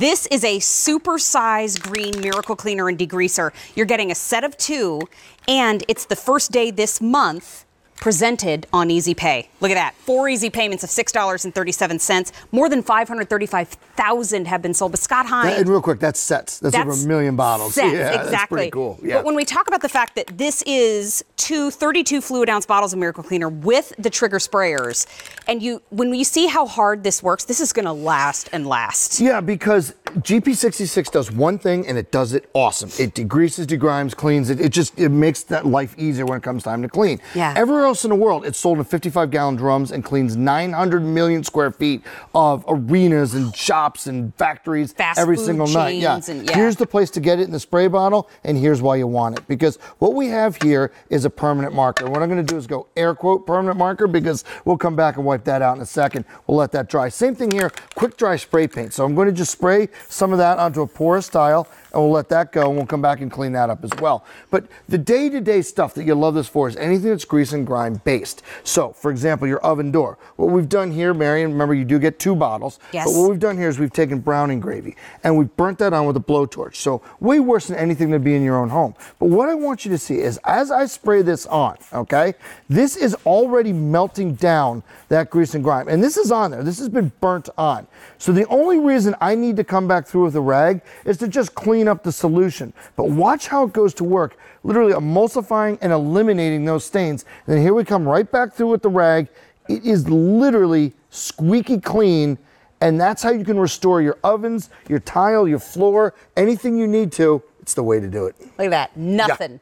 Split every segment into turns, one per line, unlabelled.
This is a super-size green miracle cleaner and degreaser. You're getting a set of 2, and it's the first day this month presented on Easy Pay. Look at that. 4 easy payments of $6.37. More than 535,000 have been sold. But Scott Hines.
And real quick, that's sets. That's over 1 million bottles.
Sets,
yeah,
exactly.
That's pretty cool. Yeah.
But when we talk about the fact that this is 32 fluid ounce bottles of miracle cleaner with the trigger sprayers, and when you see how hard this works, this is going to last and last.
Yeah, because GP66 does one thing and it does it awesome. It degreases, degrimes, cleans it. It makes that life easier when it comes time to clean.
Yeah.
Everywhere else in the world, it's sold in 55-gallon drums and cleans 900 million square feet of arenas and shops and factories every single night. Yeah. Here's the place to get it in the spray bottle, and here's why you want it. Because what we have here is a permanent marker. What I'm going to do is go air quote permanent marker, because we'll come back and wipe that out in a second. We'll let that dry. Same thing here, quick dry spray paint. So I'm going to just spray some of that onto a porous tile, and we'll let that go, and we'll come back and clean that up as well. But the day-to-day stuff that you love this for is anything that's grease and grime based. So, for example, your oven door. What we've done here, Marion, remember you do get 2 bottles.
Yes.
But what we've done here is we've taken browning gravy, and we've burnt that on with a blowtorch. So way worse than anything to be in your own home. But what I want you to see is as I spray this on, okay, this is already melting down that grease and grime. And this is on there. This has been burnt on. So the only reason I need to come back through with a rag is to just clean up the solution. But watch how it goes to work, literally emulsifying and eliminating those stains. And then here we come right back through with the rag. It is literally squeaky clean, and that's how you can restore your ovens, your tile, your floor, anything you need to. It's the way to do it.
Look at that. Nothing.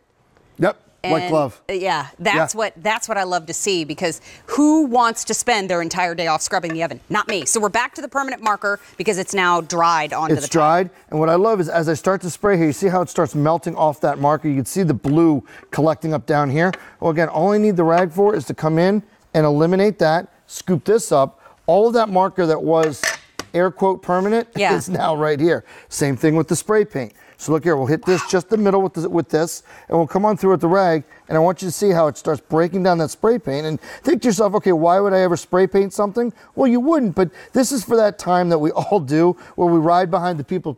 Yep. White glove.
Yeah, that's what I love to see, because who wants to spend their entire day off scrubbing the oven? Not me. So we're back to the permanent marker because it's now dried onto the top.
It's dried, and what I love is as I start to spray here, you see how it starts melting off that marker? You can see the blue collecting up down here. Well, again, all I need the rag for is to come in and eliminate that, scoop this up. All of that marker that was air quote permanent is now right here. Same thing with the spray paint. So look here, we'll hit this just the middle with this, and we'll come on through with the rag, and I want you to see how it starts breaking down that spray paint. And think to yourself, okay, why would I ever spray paint something? Well, you wouldn't, but this is for that time that we all do, where we ride behind the people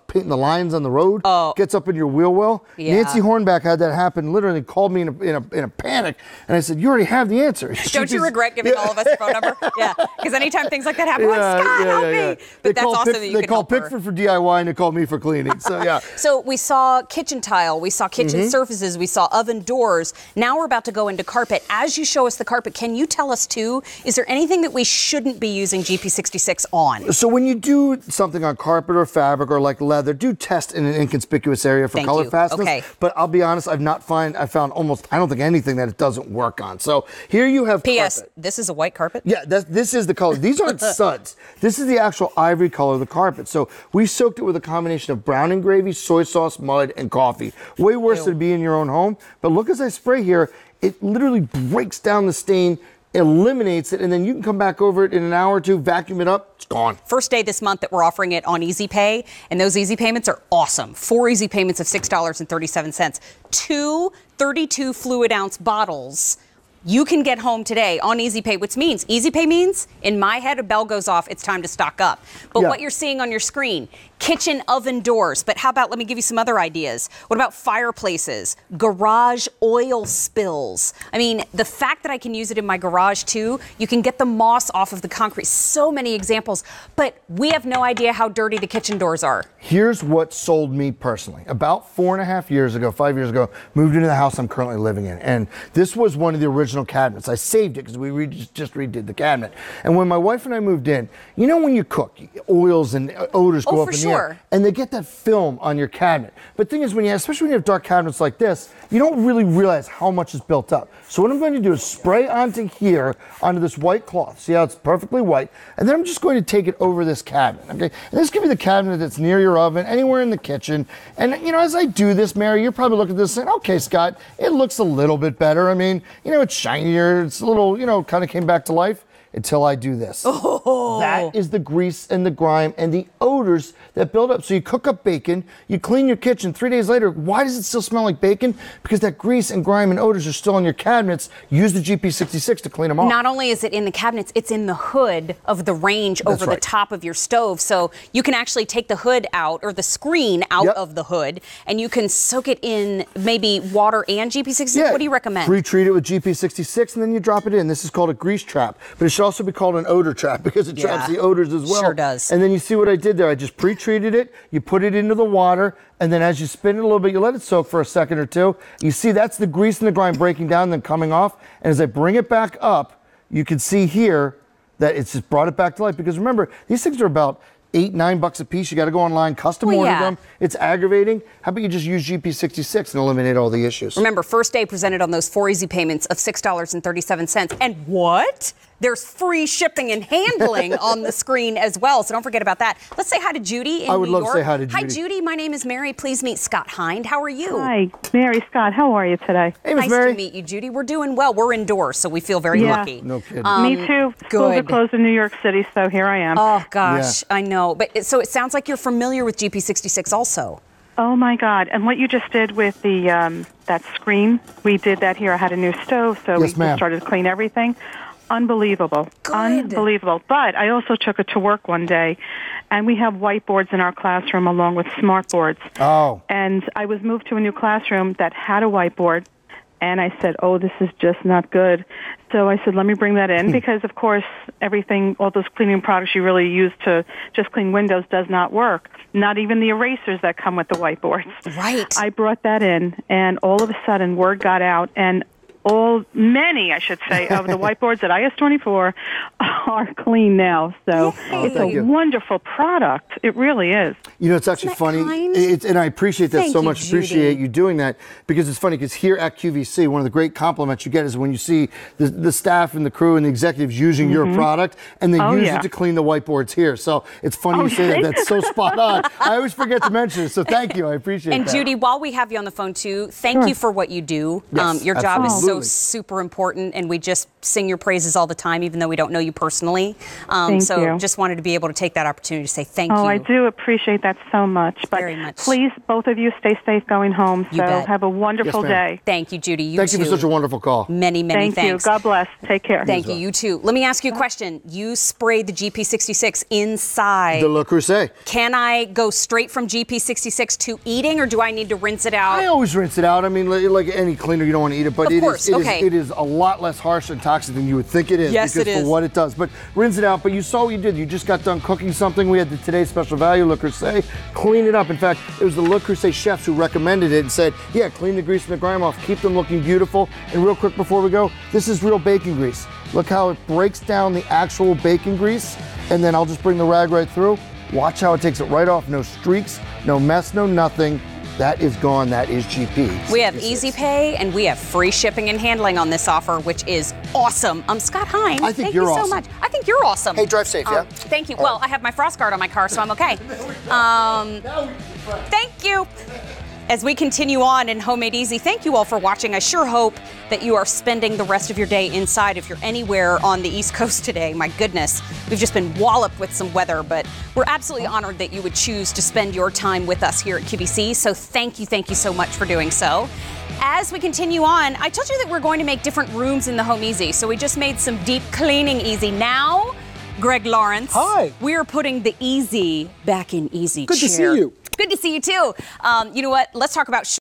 painting the lines on the road, gets up in your wheel well. Yeah. Nancy Hornback had that happen, literally called me in a panic, and I said, you already have the answer.
Don't you regret giving all of us your phone number? Yeah, because anytime things like that happen, I'm like, Scott, help me. But that's awesome that you can help her.
They called Pickford for DIY, and they called me for cleaning, so yeah.
So we saw kitchen tile, we saw kitchen surfaces, we saw oven doors. Now we're about to go into carpet. As you show us the carpet, can you tell us too, is there anything that we shouldn't be using GP66 on?
So when you do something on carpet or fabric or like leather, do test in an inconspicuous area for color fastness. Okay. But I'll be honest, I found almost, I don't think anything that it doesn't work on. So here you have
P.S.
carpet.
This is a white carpet?
Yeah, this is the color. These aren't suds. This is the actual ivory color of the carpet. So we soaked it with a combination of browning gravy, soy sauce, mud, and coffee. Way worse than to be in your own home. But look, as I spray here, it literally breaks down the stain, eliminates it, and then you can come back over it in an hour or two, vacuum it up, it's gone.
First day this month that we're offering it on Easy Pay, and those easy payments are awesome. 4 easy payments of $6.37. 2 32 fluid ounce bottles you can get home today on Easy Pay, which means Easy Pay means, in my head, a bell goes off, it's time to stock up. But what you're seeing on your screen, kitchen oven doors. But how about, let me give you some other ideas. What about fireplaces, garage oil spills? I mean, the fact that I can use it in my garage too, you can get the moss off of the concrete. So many examples, but we have no idea how dirty the kitchen doors are.
Here's what sold me personally. About 4.5 years ago, 5 years ago, moved into the house I'm currently living in. And this was one of the original cabinets. I saved it because we just redid the cabinet. And when my wife and I moved in, you know when you cook, oils and odors go up in the air, and they get that film on your cabinet. But the thing is, especially when you have dark cabinets like this, you don't really realize how much is built up. So what I'm going to do is spray onto here, onto this white cloth. See how it's perfectly white? And then I'm just going to take it over this cabinet. Okay? And this could be the cabinet that's near your oven, anywhere in the kitchen. And as I do this, Mary, you're probably looking at this saying, okay, Scott, it looks a little bit better. I mean, it's shinier, it's a little, kind of came back to life. until I do this. That is the grease and the grime and the odors that build up. So you cook up bacon, you clean your kitchen, 3 days later, why does it still smell like bacon? Because that grease and grime and odors are still in your cabinets. Use the GP66 to clean them off.
Not only is it in the cabinets, it's in the hood of the range over the top of your stove. So you can actually take the hood out, or the screen out of the hood, and you can soak it in maybe water and GP66. What do you recommend?
Pre-treat it with GP66 and then you drop it in. This is called a grease trap, but it should also be called an odor trap because it traps the odors as well.
Sure does.
And then you see what I did there. I just pre-treated it. You put it into the water, and then as you spin it a little bit, you let it soak for a second or two. You see that's the grease and the grime breaking down and then coming off. And as I bring it back up, you can see here that it's just brought it back to life. Because remember, these things are about $8, $9 a piece. You got to go online, custom order them. It's aggravating. How about you just use GP66 and eliminate all the issues?
Remember, first day presented on those 4 easy payments of $6.37. And what? There's free shipping and handling on the screen as well. So don't forget about that. Let's say hi to Judy in New York.
I would love to say hi to Judy.
Hi, Judy. My name is Mary. Please meet Scott Hind. How are you?
Hi, Mary, Scott. How are you today?
Hey, Miss
Nice
Mary.
to meet you, Judy. We're doing well. We're indoors, so we feel very lucky.
No kidding.
Me too. Schools are closed in New York City, so here I am.
Oh, gosh. I know. But so it sounds like you're familiar with GP66 also.
Oh, my God. And what you just did with the that screen, we did that here. I had a new stove, so we just started to clean everything. Unbelievable.
Good.
Unbelievable. But I also took it to work one day, and we have whiteboards in our classroom along with smart boards.
Oh.
And I was moved to a new classroom that had a whiteboard, and I said, oh, this is just not good. So I said, let me bring that in because, of course, everything, all those cleaning products you really use to just clean windows does not work. Not even the erasers that come with the whiteboards.
Right.
I brought that in, and all of a sudden, word got out, and many, I should say, of the whiteboards at IS24 are clean now. So it's a wonderful product. It really is.
You know, it's actually funny. And I appreciate that so much. Appreciate you doing that because it's funny because here at QVC, one of the great compliments you get is when you see the staff and the crew and the executives using your product and they use it to clean the whiteboards here. So it's funny you say that. That's so spot on. I always forget to mention it. So thank you. I appreciate that.
And Judy, while we have you on the phone too, thank you for what you do.
Yes,
your job is
absolutely.
so super important, and we just sing your praises all the time, even though we don't know you personally.
Thank you.
Just wanted to be able to take that opportunity to say thank you.
Oh, I do appreciate that so much. But
very much.
Please, both of you, stay safe going home.
You
so
bet.
have a wonderful day.
Thank you, Judy. You
Thank
too.
you for such a wonderful call.
Many
Thank
thanks.
you. God bless. Take care.
Thank you. You too. Let me ask you a question. You sprayed the GP66 inside.
The Le Creuset.
Can I go straight from GP66 to eating, or do I need to rinse it out?
I always rinse it out. I mean, like any cleaner, you don't want to eat it, but
Of course.
it is a lot less harsh and toxic than you would think it is.
Yes,
because
it is.
for what it does. But rinse it out. But you saw what you did. You just got done cooking something. We had the Today's Special Value Le Creuset. Clean it up. In fact, it was the Le Creuset chefs who recommended it and said, yeah, clean the grease and the grime off. Keep them looking beautiful. And real quick before we go, this is real bacon grease. Look how it breaks down the actual bacon grease. And then I'll just bring the rag right through. Watch how it takes it right off. No streaks, no mess, no nothing. That is gone. That is GP.
We have Easy Pay and we have free shipping and handling on this offer, which is awesome. I'm Scott Hind.
I think you're awesome.
Thank you so much. I think you're awesome.
Hey, drive safe, yeah?
Thank you. Well, I have my frost guard on my car, so I'm okay. Thank you. As we continue on in Homemade Easy, thank you all for watching. I sure hope that you are spending the rest of your day inside if you're anywhere on the East Coast today. My goodness, we've just been walloped with some weather, but we're absolutely honored that you would choose to spend your time with us here at QVC. So thank you so much for doing so. As we continue on, I told you that we're going to make different rooms in the Home Easy. So we just made some deep cleaning easy. Now, Greg Lawrence.
Hi.
We are putting the easy back in easy
Good
chair.
to see you.
Good to see you too. You know what? Let's talk about